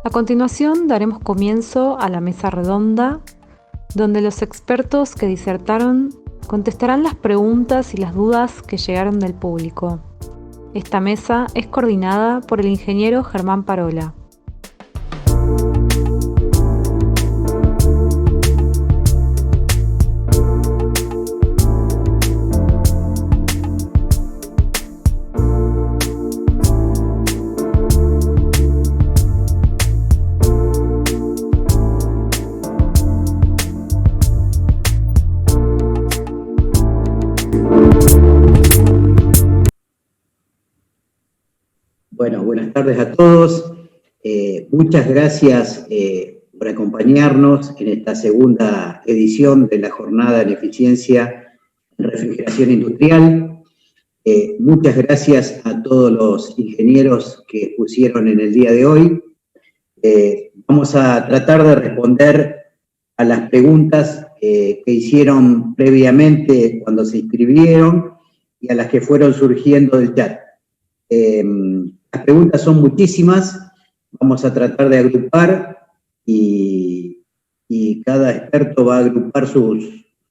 A continuación daremos comienzo a la mesa redonda, donde los expertos que disertaron contestarán las preguntas y las dudas que llegaron del público. Esta mesa es coordinada por el ingeniero Germán Parola. Bueno, buenas tardes a todos. Muchas gracias por acompañarnos en esta segunda edición de la Jornada en Eficiencia en Refrigeración Industrial. Muchas gracias a todos los ingenieros que pusieron en el día de hoy. Vamos a tratar de responder a las preguntas que hicieron previamente cuando se inscribieron y a las que fueron surgiendo del chat. Las preguntas son muchísimas, vamos a tratar de agrupar y cada experto va a agrupar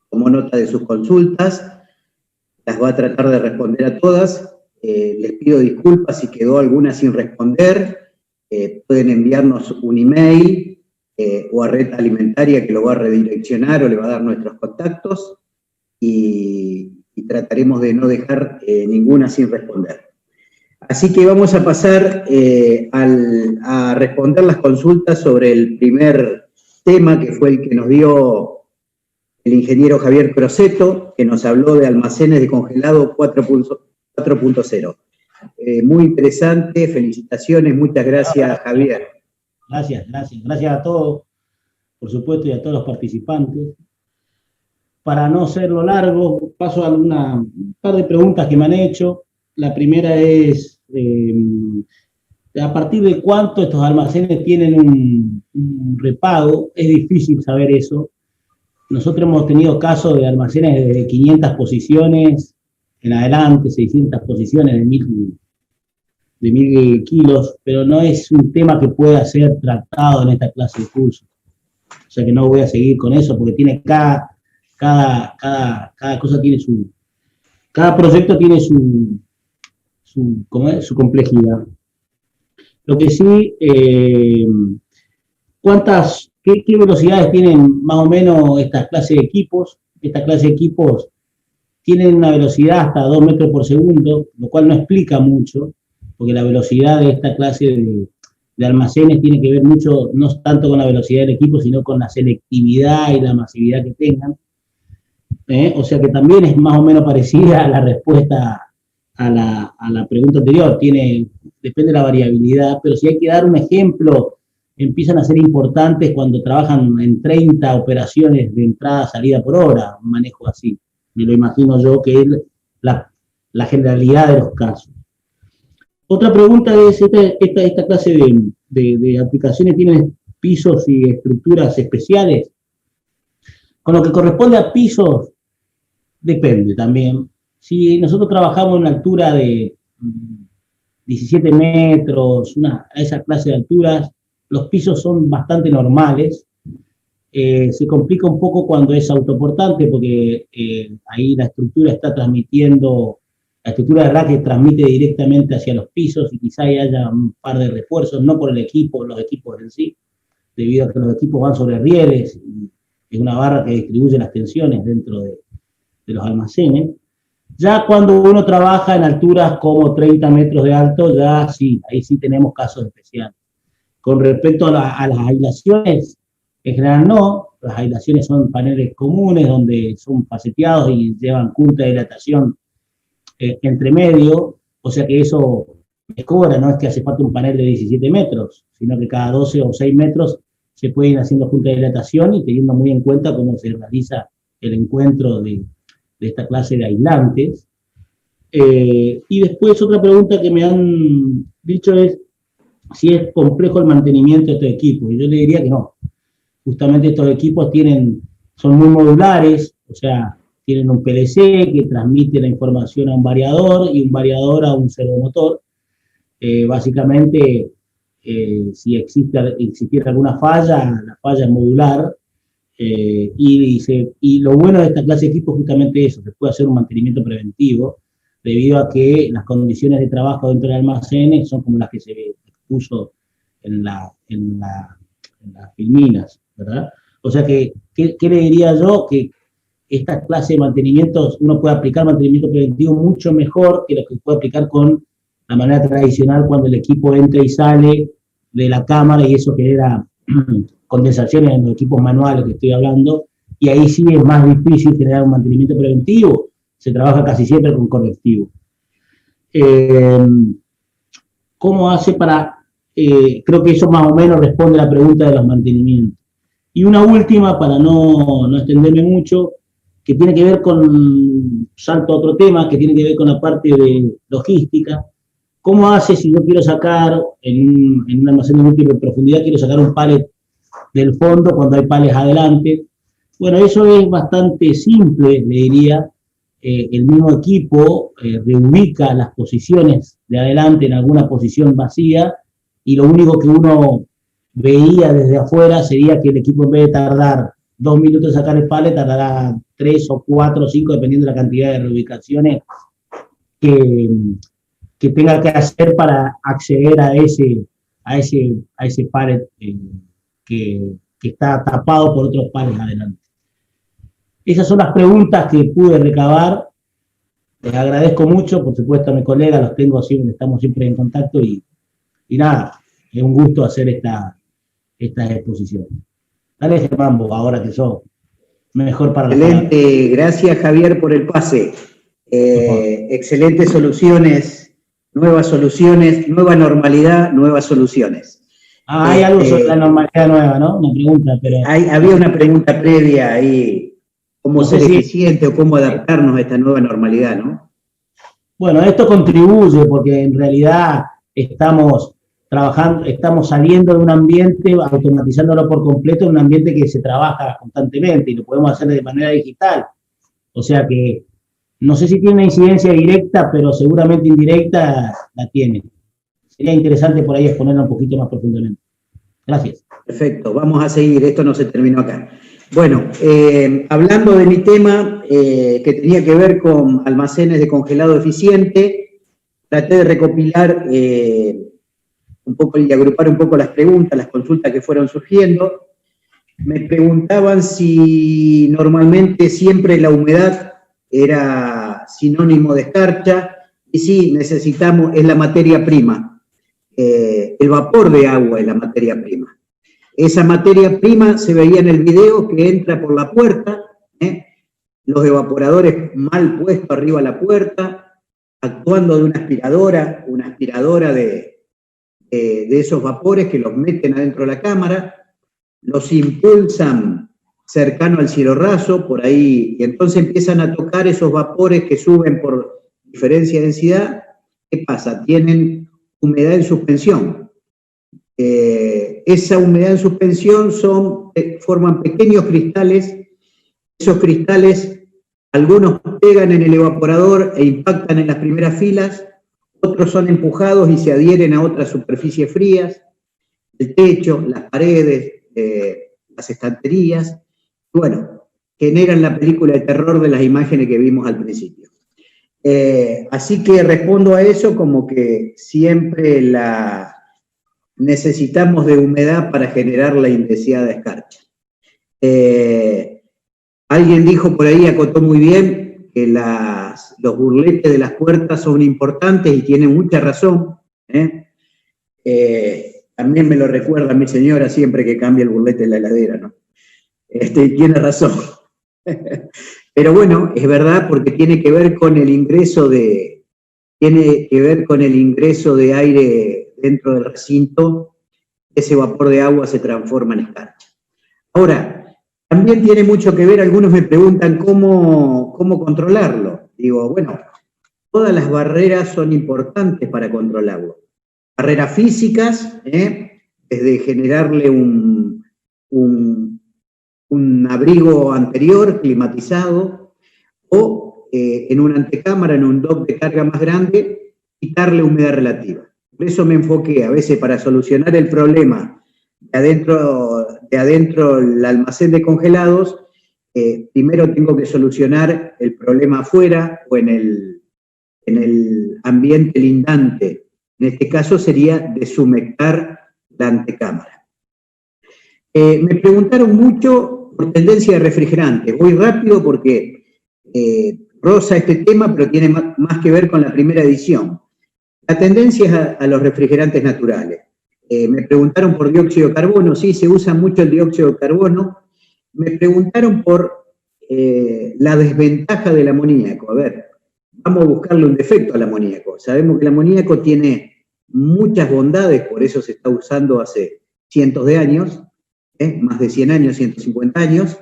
como nota de sus consultas, las va a tratar de responder a todas. Les pido disculpas si quedó alguna sin responder, pueden enviarnos un email o a Red Alimentaria que lo va a redireccionar o le va a dar nuestros contactos y trataremos de no dejar ninguna sin responder. Así que vamos a pasar a responder las consultas sobre el primer tema, que fue el que nos dio el ingeniero Javier Crosetto, que nos habló de almacenes de congelado 4.0. Muy interesante, felicitaciones, muchas gracias, Javier. Gracias a todos, por supuesto, y a todos los participantes. Para no hacerlo largo, paso a un par de preguntas que me han hecho. La primera es, a partir de cuánto estos almacenes tienen un repago. Es difícil saber eso. Nosotros hemos tenido casos de almacenes de 500 posiciones en adelante, 600 posiciones de 1000 kilos, pero no es un tema que pueda ser tratado en esta clase de curso. O sea que no voy a seguir con eso, porque tiene cada cosa tiene cada proyecto tiene su complejidad. Lo que sí, ¿qué velocidades tienen más o menos estas clases de equipos? Estas clases de equipos tienen una velocidad hasta 2 metros por segundo, lo cual no explica mucho, porque la velocidad de esta clase de almacenes tiene que ver mucho, no tanto con la velocidad del equipo, sino con la selectividad y la masividad que tengan. O sea que también es más o menos parecida a la respuesta a la pregunta anterior. Depende de la variabilidad, pero si hay que dar un ejemplo, empiezan a ser importantes cuando trabajan en 30 operaciones de entrada, salida por hora, un manejo así. Me lo imagino yo que es la generalidad de los casos. Otra pregunta es, esta clase de aplicaciones tienen pisos y estructuras especiales. Con lo que corresponde a pisos, depende también. Si nosotros trabajamos en una altura de 17 metros, a esa clase de alturas, los pisos son bastante normales. Se complica un poco cuando es autoportante, porque ahí la estructura está transmitiendo, la estructura de rack transmite directamente hacia los pisos y quizá haya un par de refuerzos, no por los equipos en sí, debido a que los equipos van sobre rieles y es una barra que distribuye las tensiones dentro de los almacenes. Ya cuando uno trabaja en alturas como 30 metros de alto, ya sí, ahí sí tenemos casos especiales. Con respecto a las aislaciones, en general no. Las aislaciones son paneles comunes donde son faceteados y llevan junta de dilatación entre medio, o sea que eso mejora, no es que hace falta un panel de 17 metros, sino que cada 12 o 6 metros se puede ir haciendo junta de dilatación y teniendo muy en cuenta cómo se realiza el encuentro de esta clase de aislantes. Y después otra pregunta que me han dicho es si es complejo el mantenimiento de estos equipos, y yo le diría que no. Justamente estos equipos son muy modulares, o sea, tienen un PLC que transmite la información a un variador y un variador a un servomotor. Básicamente si existiera alguna falla, la falla es modular, y lo bueno de esta clase de equipo es justamente eso, se puede hacer un mantenimiento preventivo, debido a que las condiciones de trabajo dentro del almacén son como las que se expuso en las filminas, ¿verdad? O sea que, ¿qué le diría yo? Que esta clase de mantenimientos, uno puede aplicar mantenimiento preventivo mucho mejor que lo que puede aplicar con la manera tradicional cuando el equipo entra y sale de la cámara y eso genera condensaciones en los equipos manuales que estoy hablando, y ahí sí es más difícil generar un mantenimiento preventivo, se trabaja casi siempre con correctivo. ¿Cómo hace para...? Creo que eso más o menos responde a la pregunta de los mantenimientos. Y una última, para no extenderme mucho, que tiene que ver con, salto a otro tema, que tiene que ver con la parte de logística. ¿Cómo hace si yo quiero sacar, en un almacén de múltiple profundidad, quiero sacar un pallet del fondo cuando hay pallets adelante? Bueno, eso es bastante simple, le diría. El mismo equipo reubica las posiciones de adelante en alguna posición vacía, y lo único que uno veía desde afuera sería que el equipo, en vez de tardar 2 minutos en sacar el pallet, tardará 3 o 4 o 5, dependiendo de la cantidad de reubicaciones que tenga que hacer para acceder a ese pallet que está tapado por otros pallets adelante. Esas son las preguntas que pude recabar. Les agradezco mucho, por supuesto a mis colegas, los tengo siempre, estamos siempre en contacto, y nada, es un gusto hacer esta exposición. Dale, Germán, vos, ahora que sos mejor para la palabra. Excelente, gracias Javier por el pase. Excelentes soluciones, nueva normalidad, nuevas soluciones. Hay algo sobre la normalidad nueva, ¿no? Una pregunta, pero... Había una pregunta previa ahí, cómo ser eficiente o cómo adaptarnos a esta nueva normalidad, ¿no? Bueno, esto contribuye porque en realidad estamos saliendo de un ambiente, automatizándolo por completo, un ambiente que se trabaja constantemente y lo podemos hacer de manera digital. O sea que no sé si tiene una incidencia directa, pero seguramente indirecta la tiene. Sería interesante por ahí exponerla un poquito más profundamente. Gracias. Perfecto, vamos a seguir, esto no se terminó acá. Bueno, hablando de mi tema, que tenía que ver con almacenes de congelado eficiente, traté de recopilar un poco y agrupar un poco las preguntas, las consultas que fueron surgiendo. Me preguntaban si normalmente siempre la humedad era sinónimo de escarcha, y sí, es la materia prima. El vapor de agua es la materia prima. Esa materia prima se veía en el video, que entra por la puerta, los evaporadores mal puestos arriba de la puerta, actuando de una aspiradora de esos vapores que los meten adentro de la cámara, los impulsan cercano al cielo raso, por ahí, y entonces empiezan a tocar esos vapores que suben por diferencia de densidad. ¿Qué pasa? Tienen humedad en suspensión. Esa humedad en suspensión forman pequeños cristales. Esos cristales, algunos pegan en el evaporador e impactan en las primeras filas, otros son empujados y se adhieren a otras superficies frías, el techo, las paredes, las estanterías. Bueno, generan la película de terror de las imágenes que vimos al principio. Así que respondo a eso como que siempre necesitamos de humedad para generar la indeseada escarcha. Alguien dijo por ahí, acotó muy bien, que los burletes de las puertas son importantes y tiene mucha razón. También me lo recuerda mi señora siempre que cambia el burlete de la heladera, ¿no? Tiene razón. Pero bueno, es verdad, porque tiene que ver con el ingreso de aire dentro del recinto. Ese vapor de agua se transforma en escarcha. Ahora, también tiene mucho que ver, algunos me preguntan cómo controlarlo. Digo, bueno, todas las barreras son importantes para controlarlo. Barreras físicas, desde generarle un abrigo anterior climatizado, o en una antecámara, en un dock de carga más grande, quitarle humedad relativa. Por eso me enfoqué a veces para solucionar el problema de adentro del almacén de congelados. Primero tengo que solucionar el problema afuera o en el ambiente lindante. En este caso sería deshumectar la antecámara. Me preguntaron mucho por tendencia de refrigerantes. Voy rápido porque roza este tema, pero tiene más que ver con la primera edición. La tendencia es a los refrigerantes naturales. Me preguntaron por dióxido de carbono. Sí, se usa mucho el dióxido de carbono. Me preguntaron por la desventaja del amoníaco. A ver, vamos a buscarle un defecto al amoníaco. Sabemos que el amoníaco tiene muchas bondades, por eso se está usando hace cientos de años, más de 100 años, 150 años,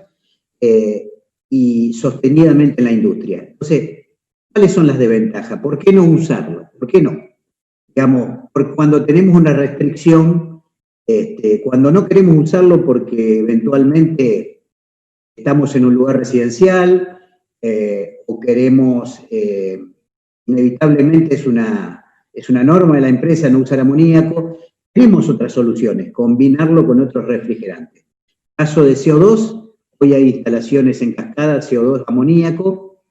y sostenidamente en la industria. Entonces, ¿cuáles son las desventajas? ¿Por qué no usarlo? ¿Por qué no? Digamos, porque cuando tenemos una restricción, cuando no queremos usarlo porque eventualmente estamos en un lugar residencial o queremos, inevitablemente es una norma de la empresa no usar amoníaco, tenemos otras soluciones, combinarlo con otros refrigerantes. Caso de CO2, hoy hay instalaciones en cascada, CO2 amoníaco,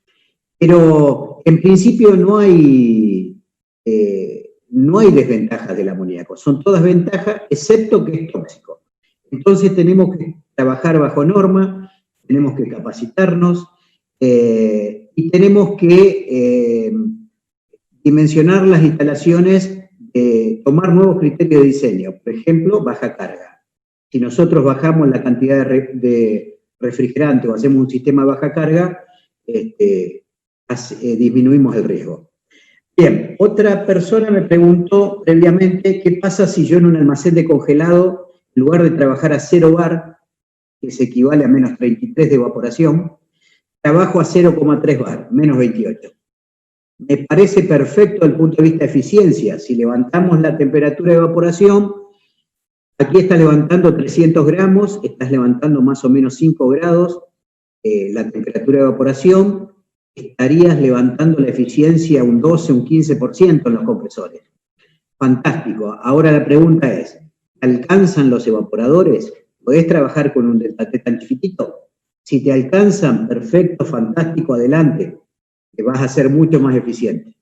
pero en principio no hay desventajas del amoníaco, son todas ventajas, excepto que es tóxico. Entonces tenemos que trabajar bajo norma, tenemos que capacitarnos y tenemos que dimensionar las instalaciones, tomar nuevos criterios de diseño, por ejemplo, baja carga. Si nosotros bajamos la cantidad de refrigerante o hacemos un sistema de baja carga, disminuimos el riesgo. Bien, otra persona me preguntó previamente qué pasa si yo en un almacén de congelado, en lugar de trabajar a 0 bar, que se equivale a menos 33 de evaporación, trabajo a 0,3 bar, menos 28. Me parece perfecto desde el punto de vista de eficiencia. Si levantamos la temperatura de evaporación, aquí estás levantando 300 gramos, estás levantando más o menos 5 grados la temperatura de evaporación, estarías levantando la eficiencia un 12, un 15% en los compresores. Fantástico. Ahora la pregunta es, ¿alcanzan los evaporadores? ¿Podés trabajar con un delta T tan chiquitito? Si te alcanzan, perfecto, fantástico, adelante, que vas a ser mucho más eficiente.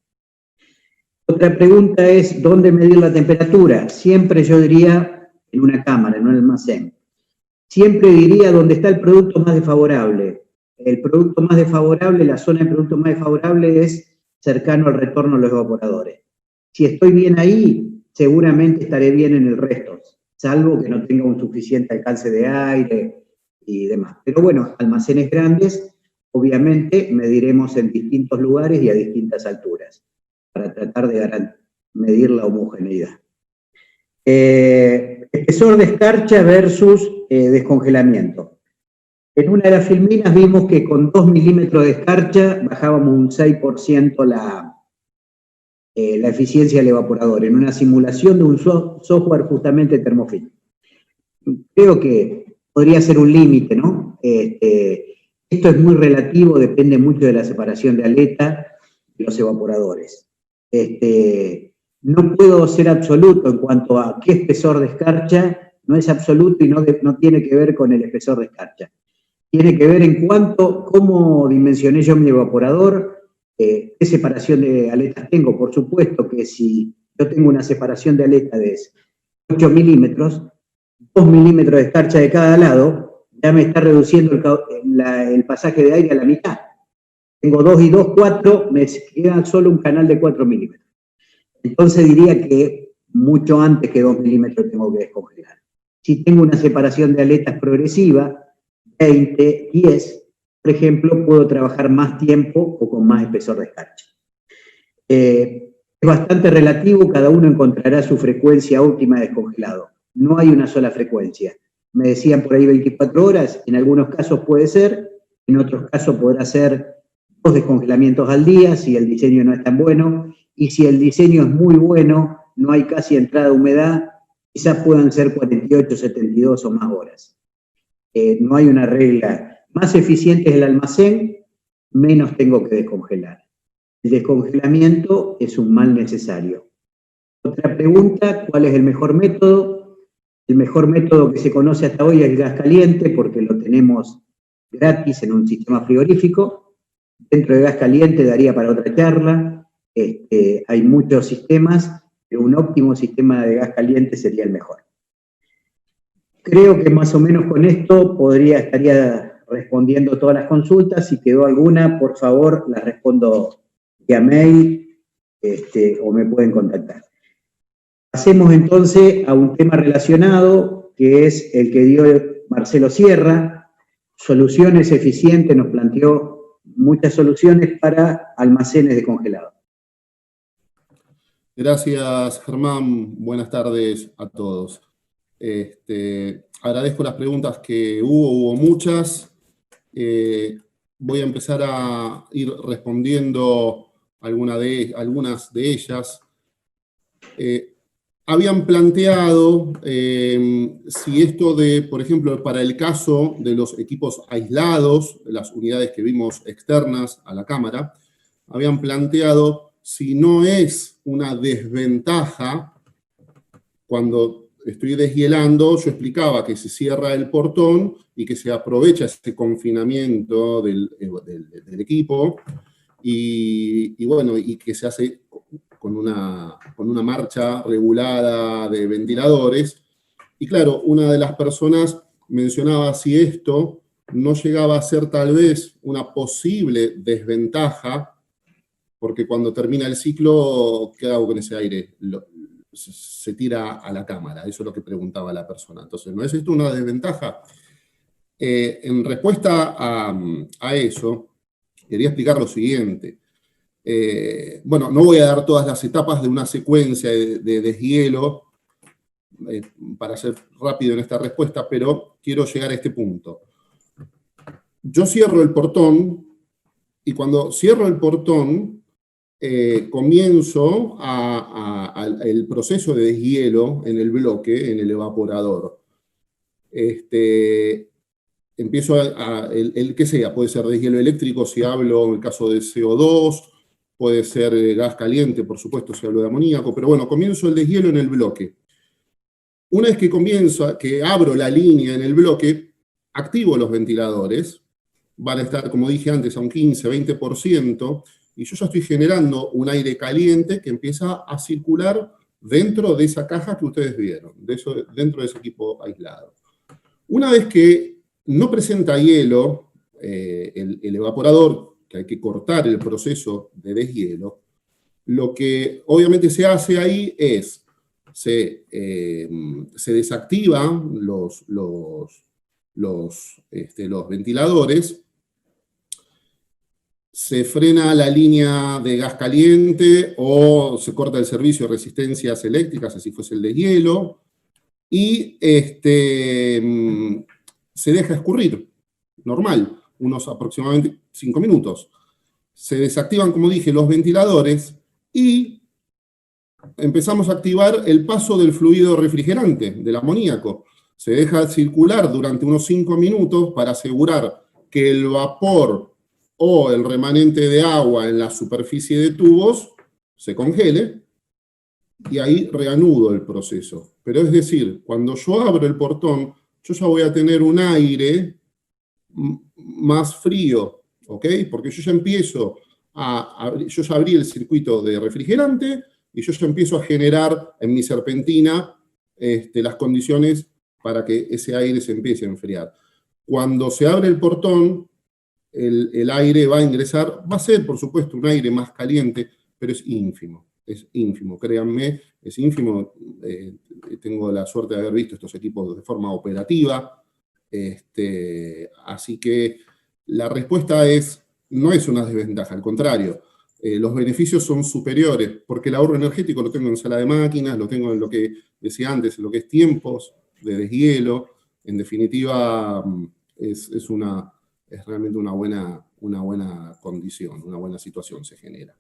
Otra pregunta es, ¿dónde medir la temperatura? Siempre yo diría en una cámara, en un almacén. Siempre diría dónde está el producto más desfavorable. El producto más desfavorable, la zona de producto más desfavorable es cercano al retorno de los evaporadores. Si estoy bien ahí, seguramente estaré bien en el resto, salvo que no tenga un suficiente alcance de aire y demás. Pero bueno, almacenes grandes, obviamente mediremos en distintos lugares y a distintas alturas, para tratar de medir la homogeneidad. Espesor de escarcha versus descongelamiento. En una de las filminas vimos que con 2 milímetros de escarcha bajábamos un 6% la eficiencia del evaporador, en una simulación de un software justamente termofil. Creo que podría ser un límite, ¿no? Esto es muy relativo, depende mucho de la separación de aleta y los evaporadores. No puedo ser absoluto en cuanto a qué espesor de escarcha, no es absoluto y no tiene que ver con el espesor de escarcha. Tiene que ver en cuanto, cómo dimensioné yo mi evaporador, qué separación de aletas tengo. Por supuesto que si yo tengo una separación de aleta de 8 milímetros, 2 milímetros de escarcha de cada lado, ya me está reduciendo el pasaje de aire a la mitad. Tengo 2 y 2, 4, me queda solo un canal de 4 milímetros. Entonces diría que mucho antes que 2 milímetros tengo que descongelar. Si tengo una separación de aletas progresiva, 20, 10, por ejemplo, puedo trabajar más tiempo o con más espesor de escarcha. Es bastante relativo, cada uno encontrará su frecuencia óptima de descongelado. No hay una sola frecuencia. Me decían por ahí 24 horas, en algunos casos puede ser, en otros casos podrá ser 2 descongelamientos al día, si el diseño no es tan bueno, y si el diseño es muy bueno, no hay casi entrada de humedad, quizás puedan ser 48, 72 o más horas. No hay una regla. Más eficiente es el almacén, menos tengo que descongelar. El descongelamiento es un mal necesario. Otra pregunta, ¿cuál es el mejor método? El mejor método que se conoce hasta hoy es el gas caliente, porque lo tenemos gratis en un sistema frigorífico. Dentro de gas caliente daría para otra charla. Hay muchos sistemas, pero un óptimo sistema de gas caliente sería el mejor. Creo que más o menos con esto estaría respondiendo todas las consultas. Si quedó alguna, por favor, las respondo vía mail o me pueden contactar. Pasemos entonces a un tema relacionado, que es el que dio Marcelo Sierra. Soluciones eficientes, nos planteó muchas soluciones para almacenes de congelado. Gracias, Germán. Buenas tardes a todos. Agradezco las preguntas que hubo muchas. Voy a empezar a ir respondiendo algunas de ellas. Habían planteado si esto por ejemplo, para el caso de los equipos aislados, las unidades que vimos externas a la cámara, habían planteado si no es una desventaja cuando estoy deshielando. Yo explicaba que se cierra el portón y que se aprovecha ese confinamiento del equipo y bueno, y que se hace con una marcha regulada de ventiladores. Y claro, una de las personas mencionaba si esto no llegaba a ser tal vez una posible desventaja, porque cuando termina el ciclo, ¿qué hago con ese aire? Se tira a la cámara. Eso es lo que preguntaba la persona. Entonces, ¿no es esto una desventaja? En respuesta a eso, quería explicar lo siguiente. Bueno, no voy a dar todas las etapas de una secuencia de deshielo para ser rápido en esta respuesta, pero quiero llegar a este punto. Yo cierro el portón y cuando cierro el portón comienzo el proceso de deshielo en el bloque, en el evaporador. Empiezo el que sea, puede ser deshielo eléctrico si hablo en el caso de CO2, puede ser gas caliente, por supuesto, si hablo de amoníaco, pero bueno, comienzo el deshielo en el bloque. Una vez que abro la línea en el bloque, activo los ventiladores, van a estar, como dije antes, a un 15-20%, y yo ya estoy generando un aire caliente que empieza a circular dentro de esa caja que ustedes vieron, dentro de ese equipo aislado. Una vez que no presenta hielo, el evaporador, que hay que cortar el proceso de deshielo, lo que obviamente se hace ahí es, se desactivan los ventiladores, se frena la línea de gas caliente o se corta el servicio de resistencias eléctricas, así fuese el deshielo, y se deja escurrir, normal, unos aproximadamente 5 minutos. Se desactivan, como dije, los ventiladores y empezamos a activar el paso del fluido refrigerante, del amoníaco. Se deja circular durante unos 5 minutos para asegurar que el vapor o el remanente de agua en la superficie de tubos se congele y ahí reanudo el proceso. Pero es decir, cuando yo abro el portón, yo ya voy a tener un aire más frío, ¿ok? Porque yo ya empiezo yo ya abrí el circuito de refrigerante y yo ya empiezo a generar en mi serpentina las condiciones para que ese aire se empiece a enfriar. Cuando se abre el portón, el aire va a ingresar, va a ser, por supuesto, un aire más caliente, pero es ínfimo, créanme, es ínfimo. Tengo la suerte de haber visto estos equipos de forma operativa, así que la respuesta no es una desventaja, al contrario, los beneficios son superiores, porque el ahorro energético lo tengo en sala de máquinas, lo tengo en lo que decía antes, en lo que es tiempos de deshielo. En definitiva, es realmente una buena condición, una buena situación se genera.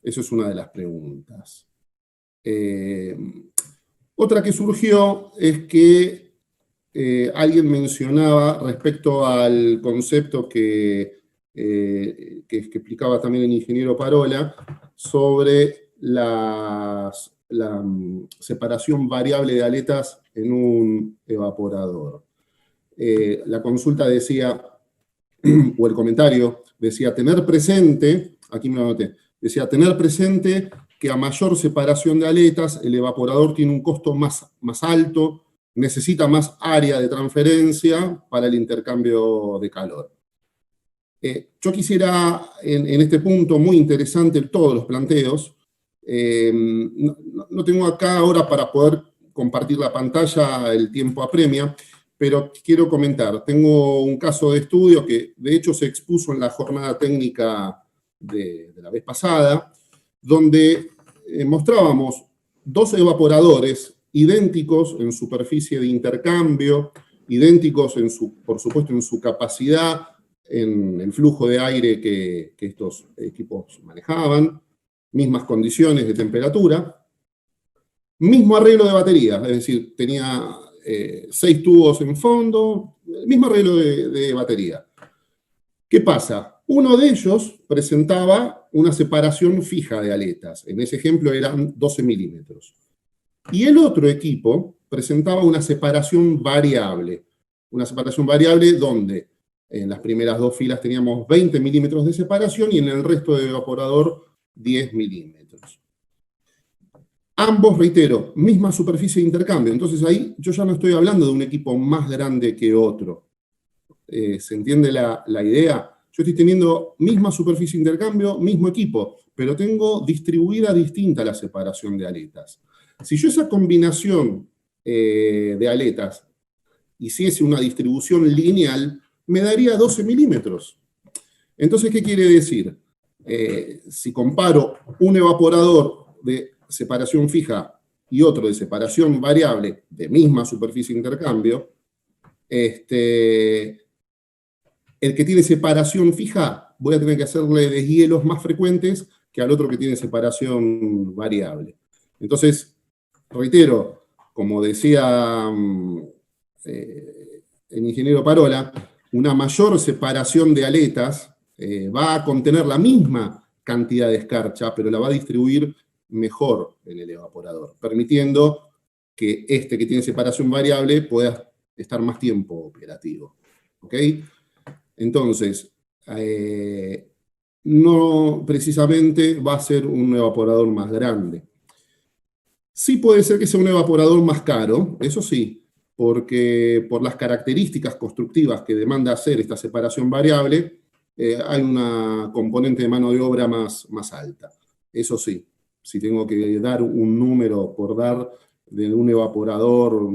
Eso es una de las preguntas. Otra que surgió es que alguien mencionaba respecto al concepto que explicaba también el ingeniero Parola sobre las separación variable de aletas en un evaporador. La consulta decía, o el comentario decía, tener presente, aquí me lo anoté, decía, tener presente que a mayor separación de aletas, el evaporador tiene un costo más alto, necesita más área de transferencia para el intercambio de calor. Yo quisiera, en este punto muy interesante, todos los planteos, no tengo acá ahora para poder compartir la pantalla, el tiempo apremia, pero quiero comentar, tengo un caso de estudio que de hecho se expuso en la jornada técnica de la vez pasada, donde mostrábamos dos evaporadores idénticos en superficie de intercambio, idénticos, por supuesto, en su capacidad, en el flujo de aire que estos equipos manejaban, mismas condiciones de temperatura, mismo arreglo de batería, es decir, tenía 6 tubos en fondo, el mismo arreglo de batería. ¿Qué pasa? Uno de ellos presentaba una separación fija de aletas, en ese ejemplo eran 12 milímetros. Y el otro equipo presentaba una separación variable donde en las primeras 2 filas teníamos 20 milímetros de separación y en el resto del evaporador 10 milímetros. Ambos, reitero, misma superficie de intercambio. Entonces ahí yo ya no estoy hablando de un equipo más grande que otro. ¿Se entiende la idea? Yo estoy teniendo misma superficie de intercambio, mismo equipo, pero tengo distribuida distinta la separación de aletas. Si yo esa combinación de aletas hiciese una distribución lineal, me daría 12 milímetros. Entonces, ¿qué quiere decir? Si comparo un evaporador de separación fija y otro de separación variable de misma superficie de intercambio, el que tiene separación fija voy a tener que hacerle deshielos más frecuentes que al otro que tiene separación variable. Entonces, reitero, como decía el ingeniero Parola, una mayor separación de aletas va a contener la misma cantidad de escarcha, pero la va a distribuir mejor en el evaporador, permitiendo que este que tiene separación variable pueda estar más tiempo operativo. ¿Ok? Entonces, no precisamente va a ser un evaporador más grande. Sí puede ser que sea un evaporador más caro, eso sí, porque por las características constructivas que demanda hacer esta separación variable, hay una componente de mano de obra más alta. Eso sí, si tengo que dar un número por dar de un evaporador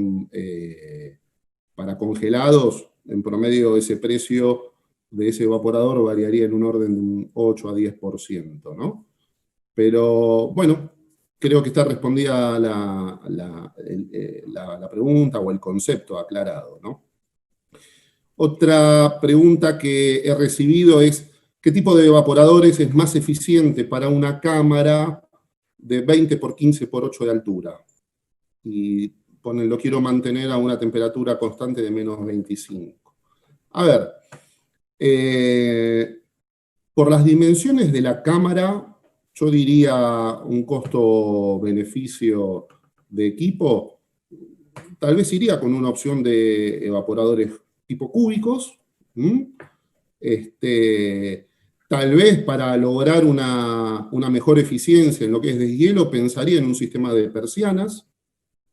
para congelados, en promedio ese precio de ese evaporador variaría en un orden de un 8 a 10%, ¿no? Pero, bueno, creo que está respondida la pregunta o el concepto aclarado, ¿no? Otra pregunta que he recibido es, ¿qué tipo de evaporadores es más eficiente para una cámara de 20 por 15 por 8 de altura? Y ponen, lo quiero mantener a una temperatura constante de menos 25. A ver, por las dimensiones de la cámara, yo diría un costo-beneficio de equipo, tal vez iría con una opción de evaporadores tipo cúbicos. Tal vez para lograr una mejor eficiencia en lo que es deshielo, pensaría en un sistema de persianas.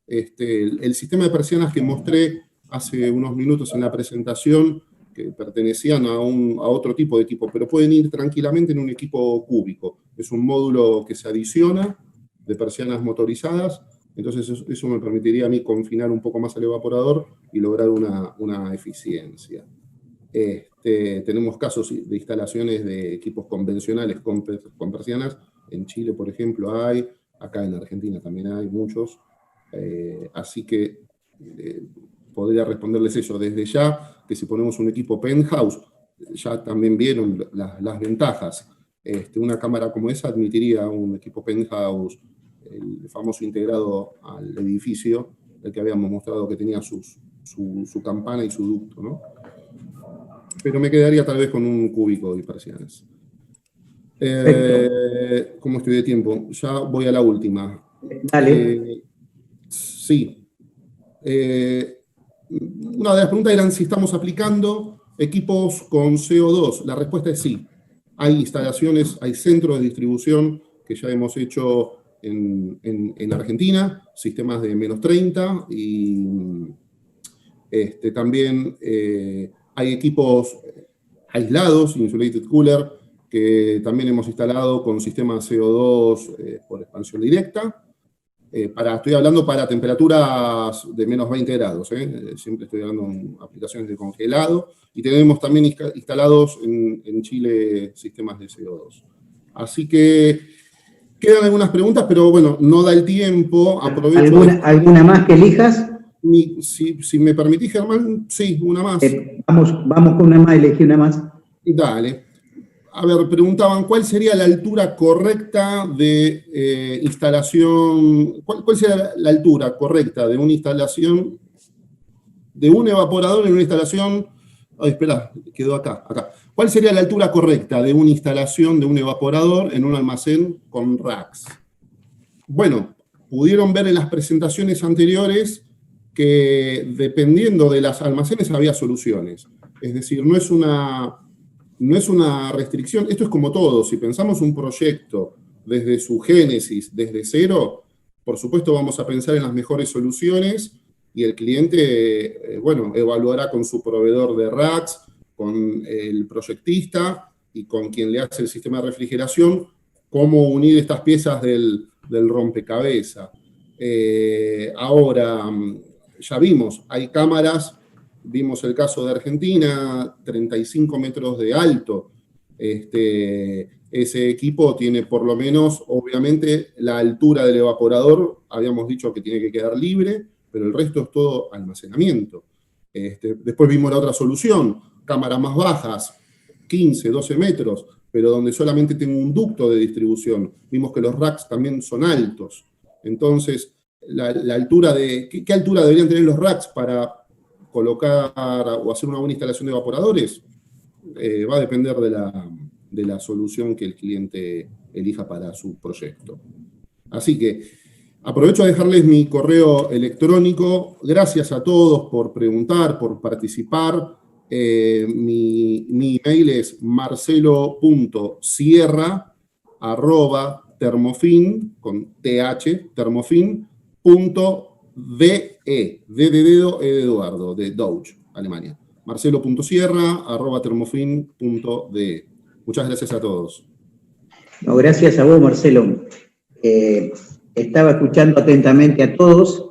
El sistema de persianas que mostré hace unos minutos en la presentación, que pertenecían a otro tipo de equipo, pero pueden ir tranquilamente en un equipo cúbico. Es un módulo que se adiciona de persianas motorizadas, entonces eso me permitiría a mí confinar un poco más al evaporador y lograr una eficiencia. Tenemos casos de instalaciones de equipos convencionales con persianas, en Chile, por ejemplo, hay, acá en Argentina también hay muchos, así que podría responderles eso desde ya, que si ponemos un equipo penthouse, ya también vieron las ventajas. Una cámara como esa admitiría un equipo penthouse, el famoso integrado al edificio, el que habíamos mostrado que tenía su campana y su ducto, ¿no? Pero me quedaría tal vez con un cúbico de persianas. ¿Cómo estoy de tiempo? Ya voy a la última. Dale. Sí. Una de las preguntas eran si estamos aplicando equipos con CO2. La respuesta es sí. Hay instalaciones, hay centros de distribución que ya hemos hecho en Argentina, sistemas de -30, y también hay equipos aislados, insulated cooler, que también hemos instalado con sistemas CO2 por expansión directa. Estoy hablando para temperaturas de -20 grados, siempre estoy hablando en aplicaciones de congelado, y tenemos también instalados en Chile sistemas de CO2. Así que quedan algunas preguntas, pero bueno, no da el tiempo. Aprovecho ¿Alguna más que elijas? Si me permitís, Germán, sí, una más. Vamos con una más, elegí una más. Dale. A ver, preguntaban, ¿cuál sería la altura correcta de instalación? ¿Cuál sería la altura correcta de una instalación, de un evaporador en una instalación? Ay, espera, quedó acá. ¿Cuál sería la altura correcta de una instalación de un evaporador en un almacén con racks? Bueno, pudieron ver en las presentaciones anteriores que dependiendo de los almacenes había soluciones. Es decir, no es una restricción. Esto es como todo. Si pensamos un proyecto desde su génesis, desde cero, por supuesto vamos a pensar en las mejores soluciones, y el cliente, evaluará con su proveedor de racks, con el proyectista y con quien le hace el sistema de refrigeración, cómo unir estas piezas del rompecabezas. Ahora, ya vimos, hay cámaras. Vimos el caso de Argentina, 35 metros de alto. Ese equipo tiene por lo menos, obviamente, la altura del evaporador, habíamos dicho que tiene que quedar libre, pero el resto es todo almacenamiento. Después vimos la otra solución, cámaras más bajas, 15, 12 metros, pero donde solamente tengo un ducto de distribución. Vimos que los racks también son altos. Entonces, la altura ¿qué altura deberían tener los racks para colocar o hacer una buena instalación de evaporadores? Va a depender de la solución que el cliente elija para su proyecto. Así que aprovecho a dejarles mi correo electrónico. Gracias a todos por preguntar, por participar. Mi email es marcelo.sierra@termofin, con TH, termofin.de, D de dedo, E de Eduardo, de Deutsch, Alemania. marcelo.sierra@termofin.de. Muchas gracias a todos. No, gracias a vos, Marcelo. Estaba escuchando atentamente a todos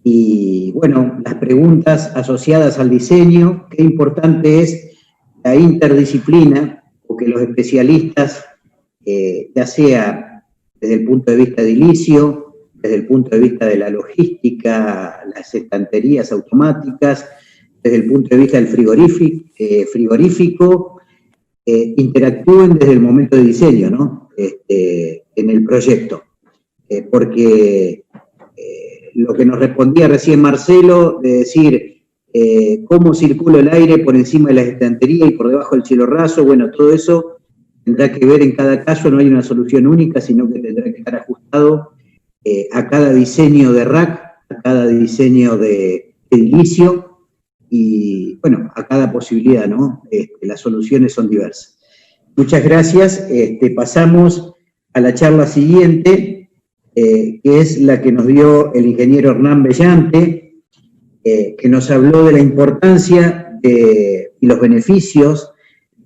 y, bueno, las preguntas asociadas al diseño, qué importante es la interdisciplina, porque los especialistas, ya sea desde el punto de vista edilicio, desde el punto de vista de la logística, las estanterías automáticas, desde el punto de vista del frigorífico, interactúen desde el momento de diseño, ¿no? En el proyecto. Porque lo que nos respondía recién Marcelo, de decir cómo circula el aire por encima de la estantería y por debajo del cielo raso, bueno, todo eso tendrá que ver en cada caso, no hay una solución única, sino que tendrá que estar ajustado a cada diseño de rack, a cada diseño de edilicio, y bueno, a cada posibilidad, ¿no? Las soluciones son diversas. Muchas gracias. Pasamos a la charla siguiente, que es la que nos dio el ingeniero Hernán Bellante, que nos habló de la importancia y los beneficios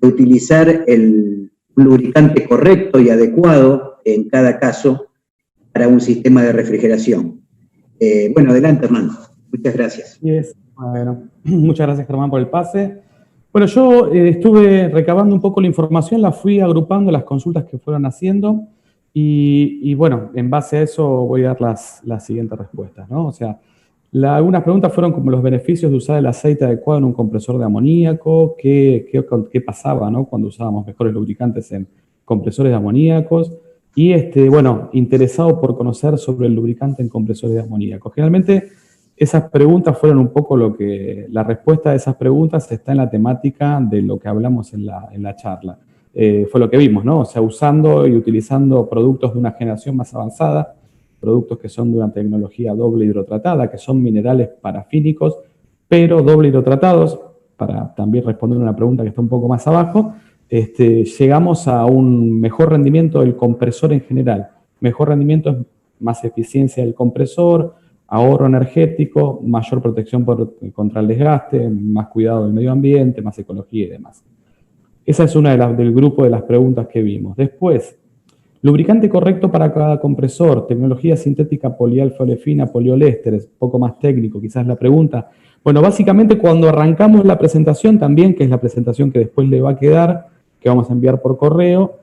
de utilizar un lubricante correcto y adecuado en cada caso para un sistema de refrigeración. Bueno, adelante, Hernán. Muchas gracias. Yes. Bueno, muchas gracias, Germán, por el pase. Bueno, yo estuve recabando un poco la información, la fui agrupando, las consultas que fueron haciendo, y bueno, en base a eso voy a dar las siguientes respuestas, ¿no? O sea, algunas preguntas fueron como los beneficios de usar el aceite adecuado en un compresor de amoníaco, qué pasaba, ¿no? Cuando usábamos mejores lubricantes en compresores de amoníacos, y bueno, interesado por conocer sobre el lubricante en compresores de amoníaco. Generalmente, esas preguntas fueron un poco la respuesta de esas preguntas está en la temática de lo que hablamos en la charla. Fue lo que vimos, ¿no? O sea, usando y utilizando productos de una generación más avanzada, productos que son de una tecnología doble hidrotratada, que son minerales parafínicos, pero doble hidrotratados. Para también responder una pregunta que está un poco más abajo, llegamos a un mejor rendimiento del compresor en general. Mejor rendimiento es más eficiencia del compresor, ahorro energético, mayor protección contra el desgaste, más cuidado del medio ambiente, más ecología y demás. Esa es una del grupo de las preguntas que vimos. Después, lubricante correcto para cada compresor, tecnología sintética polialfa-olefina, poliolésteres, poco más técnico, quizás la pregunta. Bueno, básicamente cuando arrancamos la presentación también, que es la presentación que después le va a quedar, que vamos a enviar por correo,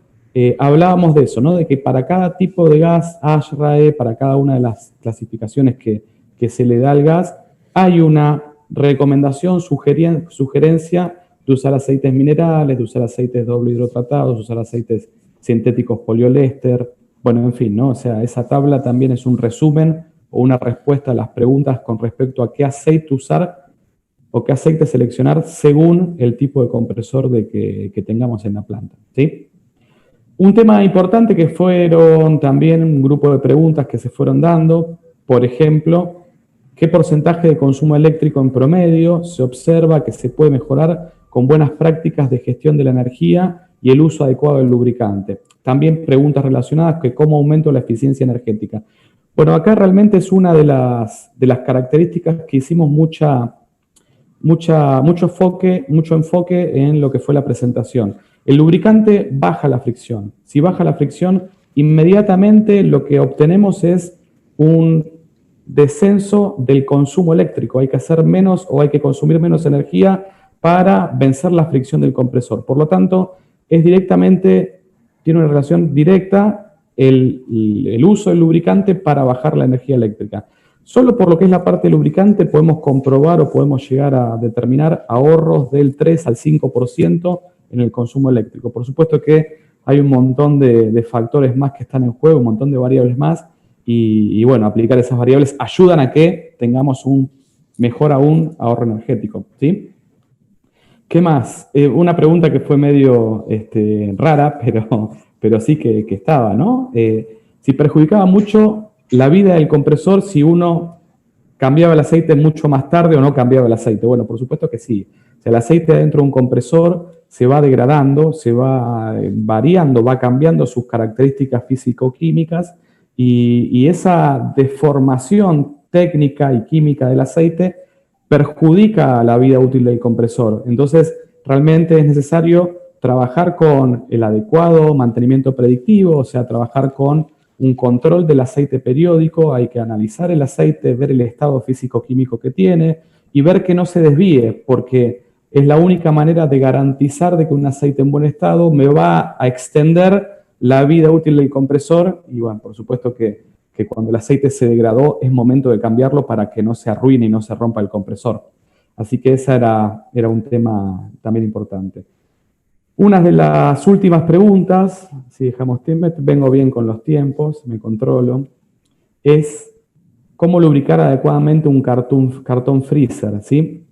hablábamos de eso, ¿no? De que para cada tipo de gas, ASHRAE, para cada una de las clasificaciones que se le da al gas, hay una recomendación, sugerencia de usar aceites minerales, de usar aceites doble hidrotratados, de usar aceites sintéticos poliolester, bueno, en fin, ¿no? O sea, esa tabla también es un resumen o una respuesta a las preguntas con respecto a qué aceite usar o qué aceite seleccionar según el tipo de compresor que tengamos en la planta, ¿sí? Un tema importante que fueron también un grupo de preguntas que se fueron dando, por ejemplo, ¿qué porcentaje de consumo eléctrico en promedio se observa que se puede mejorar con buenas prácticas de gestión de la energía y el uso adecuado del lubricante? También preguntas relacionadas con cómo aumento la eficiencia energética. Bueno, acá realmente es una de las características que hicimos mucho enfoque en lo que fue la presentación. El lubricante baja la fricción. Si baja la fricción, inmediatamente lo que obtenemos es un descenso del consumo eléctrico. Hay que hacer menos o hay que consumir menos energía para vencer la fricción del compresor. Por lo tanto, tiene una relación directa el uso del lubricante para bajar la energía eléctrica. Solo por lo que es la parte lubricante podemos comprobar o podemos llegar a determinar ahorros del 3 al 5% en el consumo eléctrico. Por supuesto que hay un montón de factores más que están en juego, un montón de variables más, y bueno, aplicar esas variables ayudan a que tengamos un mejor aún ahorro energético, ¿sí? ¿Qué más? Una pregunta que fue medio rara, pero sí que estaba, ¿no? Si perjudicaba mucho la vida del compresor si uno cambiaba el aceite mucho más tarde o no cambiaba el aceite. Bueno, por supuesto que sí. O sea, el aceite dentro de un compresor se va degradando, se va variando, va cambiando sus características físico-químicas y esa deformación técnica y química del aceite perjudica la vida útil del compresor. Entonces, realmente es necesario trabajar con el adecuado mantenimiento predictivo, o sea, trabajar con un control del aceite periódico, hay que analizar el aceite, ver el estado físico-químico que tiene y ver que no se desvíe, porque es la única manera de garantizar de que un aceite en buen estado me va a extender la vida útil del compresor y bueno, por supuesto que cuando el aceite se degradó es momento de cambiarlo para que no se arruine y no se rompa el compresor. Así que esa era un tema también importante. Una de las últimas preguntas, si dejamos tiempo, vengo bien con los tiempos, me controlo, es cómo lubricar adecuadamente un cartón freezer, ¿sí?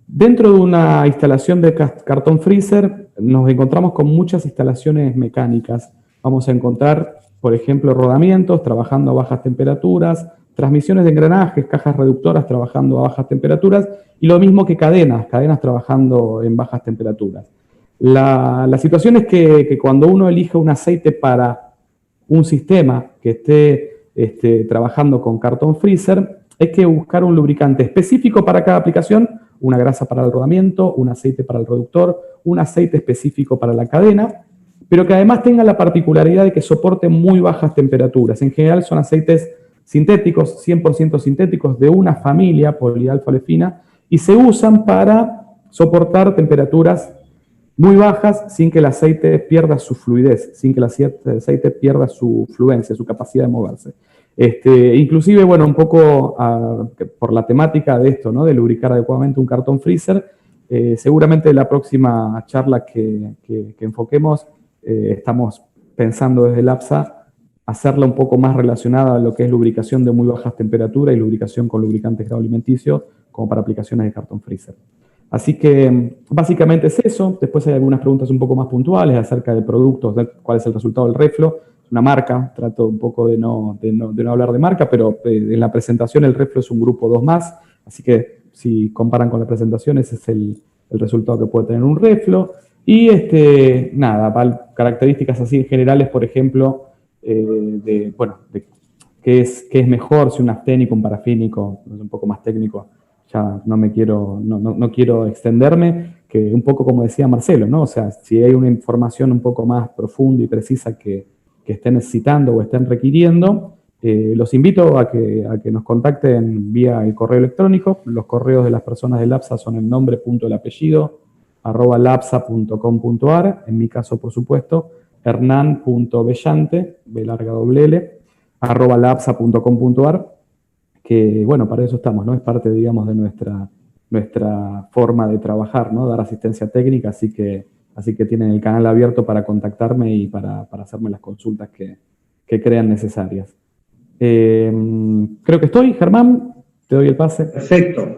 Dentro de una instalación de cartón freezer nos encontramos con muchas instalaciones mecánicas. Vamos a encontrar, por ejemplo, rodamientos trabajando a bajas temperaturas, transmisiones de engranajes, cajas reductoras trabajando a bajas temperaturas y lo mismo que cadenas trabajando en bajas temperaturas. La situación es que cuando uno elige un aceite para un sistema que esté trabajando con cartón freezer, hay que buscar un lubricante específico para cada aplicación, una grasa para el rodamiento, un aceite para el reductor, un aceite específico para la cadena, pero que además tenga la particularidad de que soporte muy bajas temperaturas. En general son aceites sintéticos, 100% sintéticos, de una familia, polialfa-olefina, y se usan para soportar temperaturas muy bajas sin que el aceite pierda su fluidez, sin que el aceite pierda su fluencia, su capacidad de moverse. Inclusive, bueno, un poco por la temática de esto, ¿no? De lubricar adecuadamente un cartón freezer, seguramente la próxima charla que enfoquemos, estamos pensando desde el APSA hacerla un poco más relacionada a lo que es lubricación de muy bajas temperaturas y lubricación con lubricantes agroalimenticios como para aplicaciones de cartón freezer. Así que básicamente es eso. Después hay algunas preguntas un poco más puntuales acerca de productos, de cuál es el resultado del reflo. una marca, trato un poco de no hablar de marca, pero en la presentación el Reflo es un grupo 2+, así que si comparan con la presentación, ese es el resultado que puede tener un Reflo. Y nada, características así generales, por ejemplo, de qué es mejor, si un afténico, un parafínico, es un poco más técnico, ya no quiero extenderme, que un poco como decía Marcelo, ¿no? O sea, si hay una información un poco más profunda y precisa que estén necesitando o estén requiriendo, los invito a que nos contacten vía el correo electrónico. Los correos de las personas del APSA son el nombre, punto, el apellido, @lapsa.com.ar. En mi caso, por supuesto, hernan.bellante, B_L, @lapsa.com.ar, que bueno, para eso estamos, ¿no? Es parte, digamos, de nuestra forma de trabajar, ¿no? Dar asistencia técnica, así que tienen el canal abierto para contactarme y para hacerme las consultas que crean necesarias. Creo que estoy, Germán, te doy el pase. Perfecto.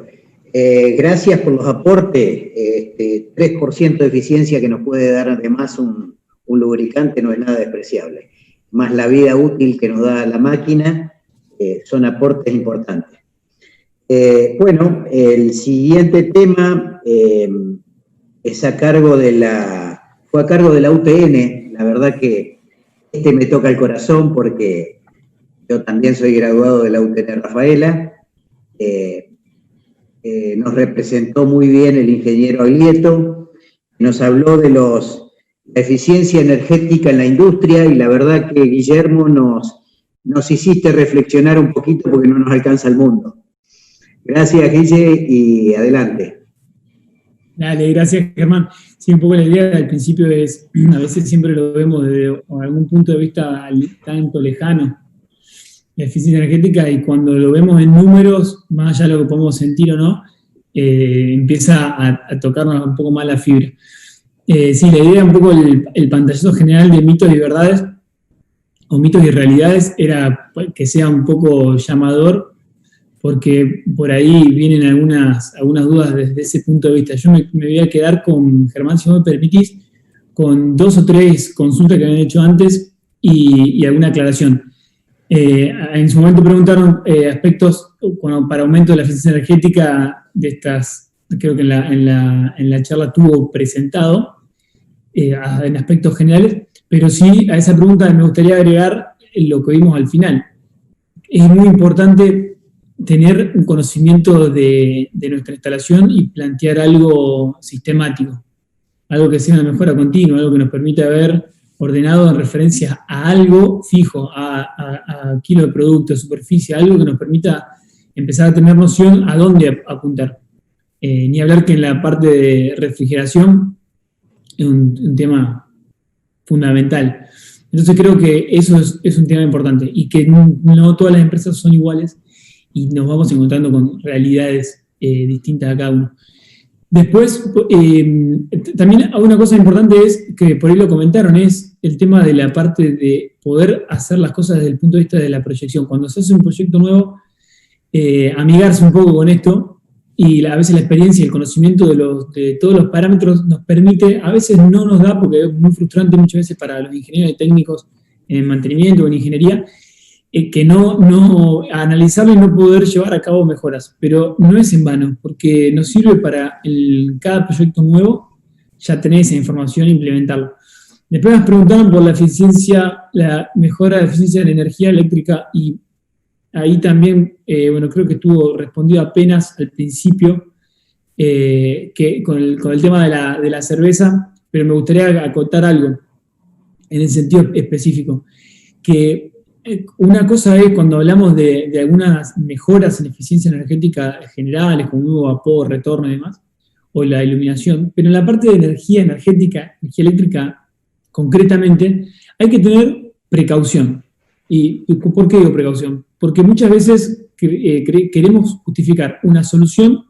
Gracias por los aportes. 3% de eficiencia que nos puede dar además un lubricante no es nada despreciable. Más la vida útil que nos da la máquina, son aportes importantes. Bueno, el siguiente tema fue a cargo de la UTN. La verdad que me toca el corazón porque yo también soy graduado de la UTN Rafaela. Nos representó muy bien el ingeniero Aglieto, nos habló de la eficiencia energética en la industria, y la verdad que, Guillermo, nos hiciste reflexionar un poquito porque no nos alcanza el mundo. Gracias, Guille, y adelante. Dale, gracias, Germán. Sí, un poco la idea al principio es, a veces siempre lo vemos desde algún punto de vista tanto lejano, la eficiencia energética, y cuando lo vemos en números, más allá de lo que podemos sentir o no, empieza a tocarnos un poco más la fibra. Sí, la idea, un poco el pantallazo general de mitos y verdades, o mitos y realidades, era que sea un poco llamador, porque por ahí vienen algunas dudas desde ese punto de vista. Yo me voy a quedar con, Germán, si me permitís, con 2 o 3 consultas que habían hecho antes y alguna aclaración. En su momento preguntaron aspectos para aumento de la eficiencia energética de estas, creo que en la charla estuvo presentado, en aspectos generales, pero sí a esa pregunta me gustaría agregar lo que vimos al final. Es muy importante tener un conocimiento de nuestra instalación y plantear algo sistemático, algo que sea una mejora continua, algo que nos permita ver ordenado en referencia a algo fijo, a kilo de producto, superficie, algo que nos permita empezar a tener noción a dónde apuntar. Ni hablar que en la parte de refrigeración es un tema fundamental. Entonces creo que eso es un tema importante, y que no todas las empresas son iguales y nos vamos encontrando con realidades distintas a cada uno. Después, también una cosa importante es, que por ahí lo comentaron, es el tema de la parte de poder hacer las cosas desde el punto de vista de la proyección. Cuando se hace un proyecto nuevo, amigarse un poco con esto, y a veces la experiencia y el conocimiento de todos los parámetros nos permite, a veces no nos da, porque es muy frustrante muchas veces para los ingenieros y técnicos en mantenimiento o en ingeniería, que no analizarlo y no poder llevar a cabo mejoras, pero no es en vano, porque nos sirve para cada proyecto nuevo ya tener esa información e implementarla. Después nos preguntaron por la mejora de eficiencia de la energía eléctrica, y ahí también, creo que estuvo respondido apenas al principio, que con el tema de la cerveza, pero me gustaría acotar algo en el sentido específico, que una cosa es cuando hablamos de algunas mejoras en eficiencia energética generales, como nuevo vapor, retorno y demás, o la iluminación, pero en la parte de energía eléctrica concretamente, hay que tener precaución. ¿Y por qué digo precaución? Porque muchas veces queremos justificar una solución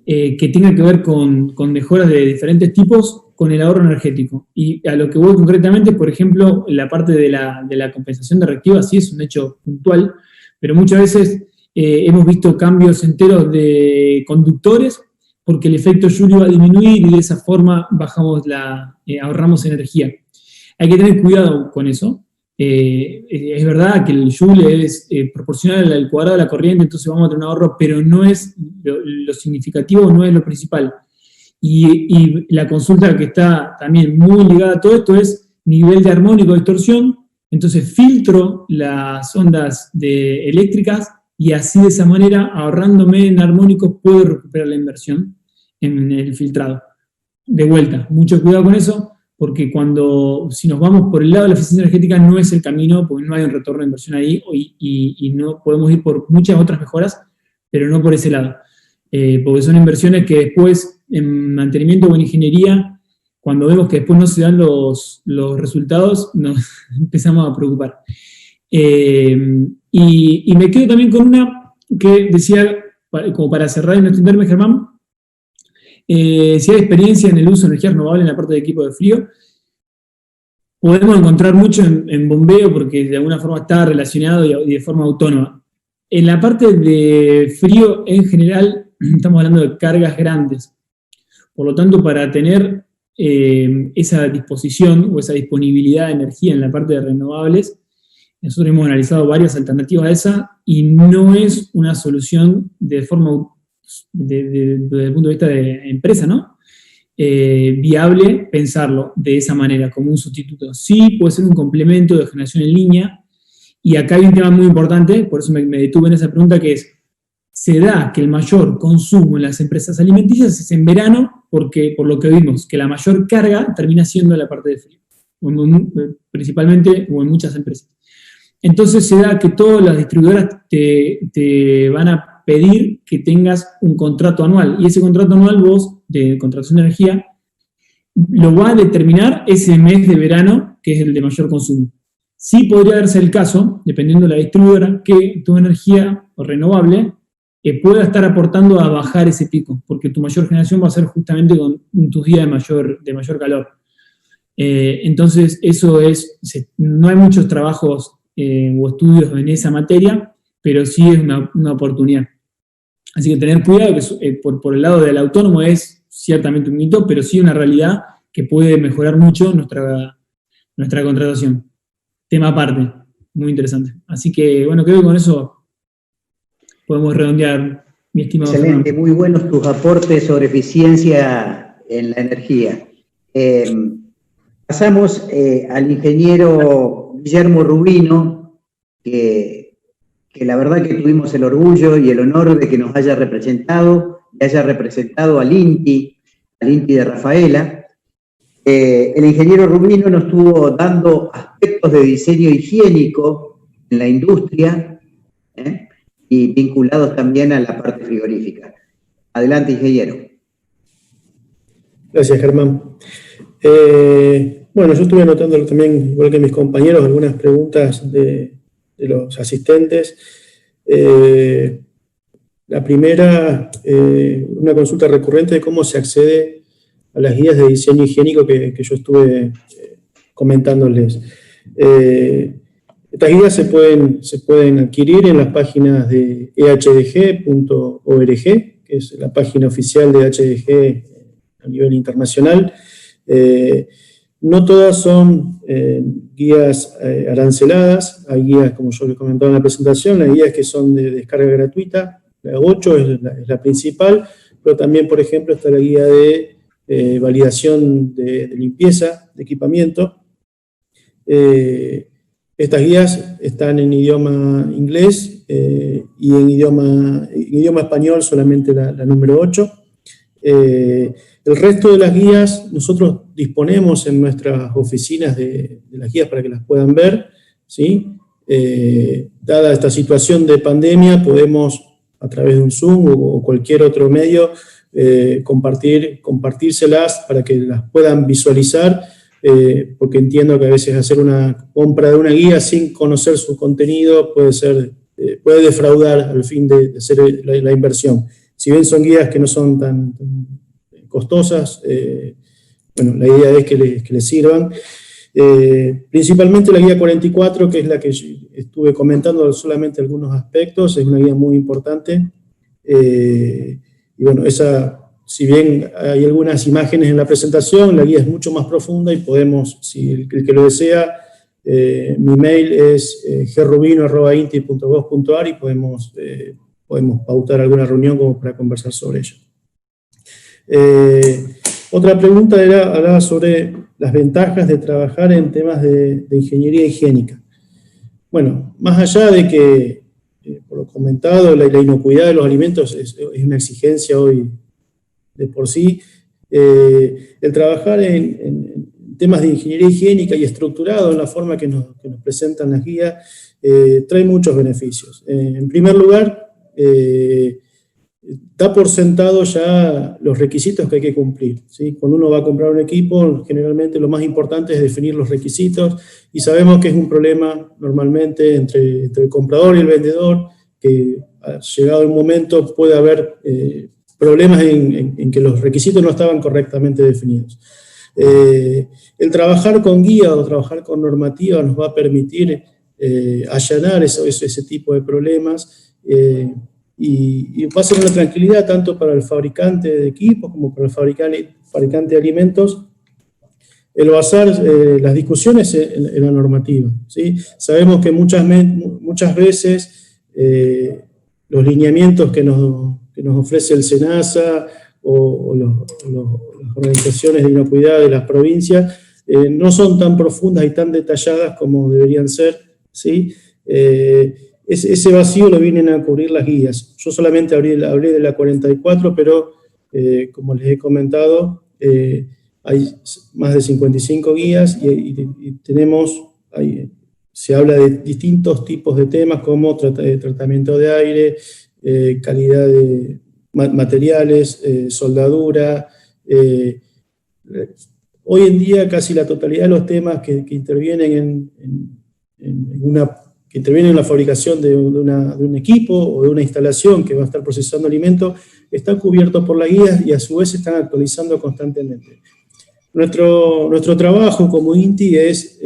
que tenga que ver con mejoras de diferentes tipos con el ahorro energético. Y a lo que voy concretamente, por ejemplo, la parte de la compensación de reactiva sí es un hecho puntual, pero muchas veces hemos visto cambios enteros de conductores porque el efecto Joule va a disminuir y de esa forma ahorramos energía. Hay que tener cuidado con eso. es verdad que el Joule es proporcional al cuadrado de la corriente, entonces vamos a tener un ahorro, pero no es lo significativo, no es lo principal. Y la consulta que está también muy ligada a todo esto es nivel de armónico de distorsión, entonces filtro las ondas eléctricas y así de esa manera, ahorrándome en armónicos, puedo recuperar la inversión en el filtrado. De vuelta, mucho cuidado con eso, porque si nos vamos por el lado de la eficiencia energética no es el camino, porque no hay un retorno de inversión ahí, y no podemos ir por muchas otras mejoras, pero no por ese lado. Porque son inversiones que después, en mantenimiento o en ingeniería, cuando vemos que después no se dan los resultados, nos empezamos a preocupar. Y me quedo también con una que decía, como para cerrar y no extenderme, Germán, si hay experiencia en el uso de energía renovable en la parte de equipo de frío, podemos encontrar mucho en bombeo porque de alguna forma está relacionado y de forma autónoma. En la parte de frío en general estamos hablando de cargas grandes. Por lo tanto, para tener esa disposición o esa disponibilidad de energía en la parte de renovables, nosotros hemos analizado varias alternativas a esa y no es una solución de forma desde el punto de vista de empresa, ¿no? Viable pensarlo de esa manera, como un sustituto. Sí puede ser un complemento de generación en línea, y acá hay un tema muy importante, por eso me detuve en esa pregunta, que es, se da que el mayor consumo en las empresas alimenticias es en verano, porque por lo que vimos, que la mayor carga termina siendo la parte de frío, principalmente o en muchas empresas. Entonces se da que todas las distribuidoras te van a pedir que tengas un contrato anual, y ese contrato anual vos, de contratación de energía, lo va a determinar ese mes de verano, que es el de mayor consumo. Sí podría darse el caso, dependiendo de la distribuidora, que tu energía renovable pueda estar aportando a bajar ese pico, porque tu mayor generación va a ser justamente con tus días de mayor calor. Entonces, no hay muchos trabajos o estudios en esa materia, pero sí es una oportunidad. Así que tener cuidado, que por el lado del autónomo es ciertamente un mito, pero sí una realidad que puede mejorar mucho nuestra contratación. Tema aparte, muy interesante. Así que, bueno, creo que con eso podemos redondear, mi estimado Excelente, Fernando. muy buenos tus aportes sobre eficiencia en la energía. Pasamos al ingeniero Guillermo Rubino, que la verdad que tuvimos el orgullo y el honor de que nos haya representado, y haya representado al INTI de Rafaela. El ingeniero Rubino nos estuvo dando aspectos de diseño higiénico en la industria, y vinculados también a la parte frigorífica. Adelante, ingeniero. Gracias, Germán. Bueno, yo estuve anotando también, igual que mis compañeros, algunas preguntas de los asistentes. La primera, una consulta recurrente de cómo se accede a las guías de diseño higiénico que yo estuve comentándoles. Estas guías se pueden adquirir en las páginas de ehdg.org, que es la página oficial de HDG a nivel internacional. No todas son guías aranceladas, hay guías, como yo les comentaba en la presentación, hay guías que son de descarga gratuita, la 8 es la principal, pero también, por ejemplo, está la guía de validación de limpieza de equipamiento. Estas guías están en idioma inglés y en idioma español solamente la número 8. El resto de las guías nosotros disponemos en nuestras oficinas de las guías para que las puedan ver, ¿sí? Dada esta situación de pandemia, podemos a través de un Zoom o cualquier otro medio compartírselas para que las puedan visualizar, porque entiendo que a veces hacer una compra de una guía sin conocer su contenido puede defraudar al fin de hacer la inversión. Si bien son guías que no son tan costosas, bueno, la idea es que les sirvan. Principalmente la guía 44, que es la que estuve comentando solamente algunos aspectos, es una guía muy importante. Y bueno, esa, si bien hay algunas imágenes en la presentación, la guía es mucho más profunda y podemos, si el que lo desea, Mi mail es grubino@inti.gov.ar y podemos pautar alguna reunión como para conversar sobre ello. Otra pregunta hablaba sobre las ventajas de trabajar en temas de ingeniería higiénica. Bueno, más allá de que, por lo comentado, la inocuidad de los alimentos es una exigencia hoy de por sí, el trabajar en temas de ingeniería higiénica y estructurado en la forma que nos presentan las guías trae muchos beneficios. En primer lugar, da por sentado ya los requisitos que hay que cumplir, ¿sí? Cuando uno va a comprar un equipo, generalmente lo más importante es definir los requisitos, y sabemos que es un problema normalmente entre el comprador y el vendedor, que llegado el momento puede haber problemas en que los requisitos no estaban correctamente definidos. El trabajar con guía o trabajar con normativa nos va a permitir allanar ese tipo de problemas, y va a ser una tranquilidad tanto para el fabricante de equipos como para el fabricante de alimentos el basar las discusiones en la normativa, ¿sí? Sabemos que muchas veces los lineamientos que nos ofrece el SENASA o las organizaciones de inocuidad de las provincias no son tan profundas y tan detalladas como deberían ser, ¿sí? Ese vacío lo vienen a cubrir las guías. Yo solamente hablé de la 44, pero como les he comentado, hay más de 55 guías y se habla de distintos tipos de temas como tratamiento de aire, calidad de materiales, soldadura. Hoy en día casi la totalidad de los temas que intervienen que intervienen en la fabricación de un equipo o de una instalación que va a estar procesando alimentos, están cubiertos por las guías y a su vez se están actualizando constantemente. Nuestro trabajo como INTI es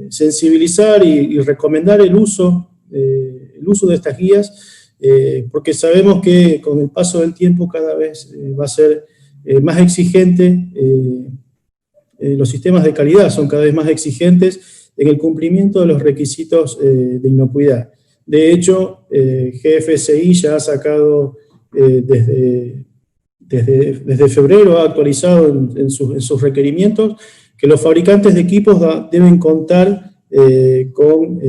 sensibilizar y recomendar el uso de estas guías, porque sabemos que con el paso del tiempo cada vez va a ser más exigente, los sistemas de calidad son cada vez más exigentes en el cumplimiento de los requisitos de inocuidad. De hecho, GFSI ya ha sacado desde febrero, ha actualizado en sus requerimientos que los fabricantes de equipos deben contar con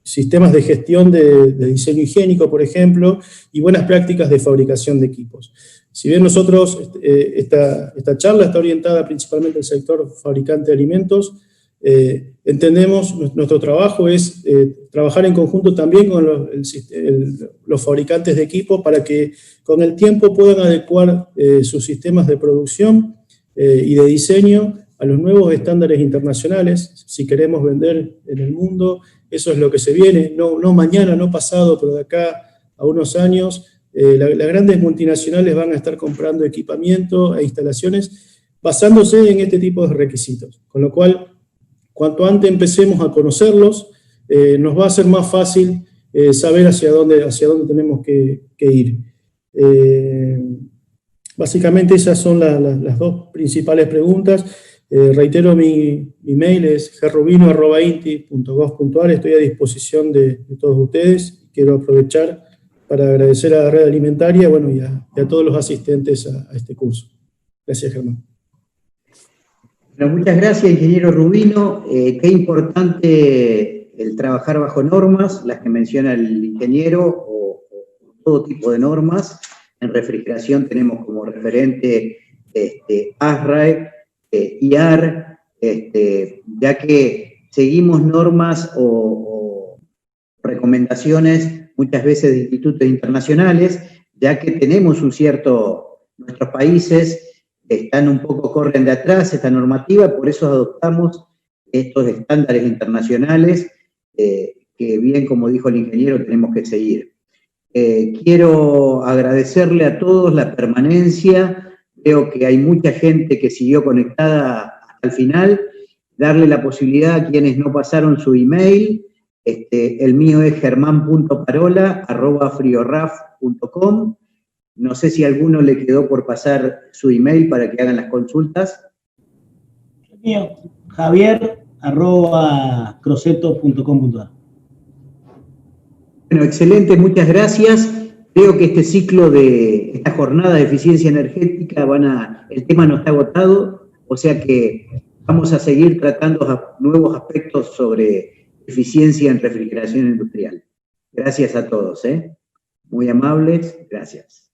sistemas de gestión de diseño higiénico, por ejemplo, y buenas prácticas de fabricación de equipos. Si bien nosotros, esta charla está orientada principalmente al sector fabricante de alimentos, entendemos, nuestro trabajo es trabajar en conjunto también con los fabricantes de equipos para que con el tiempo puedan adecuar sus sistemas de producción y de diseño a los nuevos estándares internacionales. Si queremos vender en el mundo, eso es lo que se viene, no mañana, no pasado, pero de acá a unos años, las grandes multinacionales van a estar comprando equipamiento e instalaciones basándose en este tipo de requisitos, con lo cual cuanto antes empecemos a conocerlos, nos va a ser más fácil saber hacia dónde tenemos que ir. Básicamente esas son las dos principales preguntas. Reitero, mi mail es grubino@inti.gov.ar. Estoy a disposición de todos ustedes. Quiero aprovechar para agradecer a la Red Alimentaria, bueno, y a todos los asistentes a este curso. Gracias, Germán. Bueno, muchas gracias, ingeniero Rubino. Qué importante el trabajar bajo normas, las que menciona el ingeniero, o todo tipo de normas. En refrigeración tenemos como referente ASRAE, IAR, ya que seguimos normas o recomendaciones muchas veces de institutos internacionales, ya que tenemos nuestros países corren de atrás esta normativa, por eso adoptamos estos estándares internacionales que bien, como dijo el ingeniero, tenemos que seguir. Quiero agradecerle a todos la permanencia, veo que hay mucha gente que siguió conectada hasta el final, darle la posibilidad a quienes no pasaron su email, el mío es german.parola@frioraf.com. No sé si a alguno le quedó por pasar su email para que hagan las consultas. Mío, Javier, croceto.com.ar. Bueno, excelente, muchas gracias. Creo que este ciclo de esta jornada de eficiencia energética el tema no está agotado, o sea que vamos a seguir tratando nuevos aspectos sobre eficiencia en refrigeración industrial. Gracias a todos, muy amables, gracias.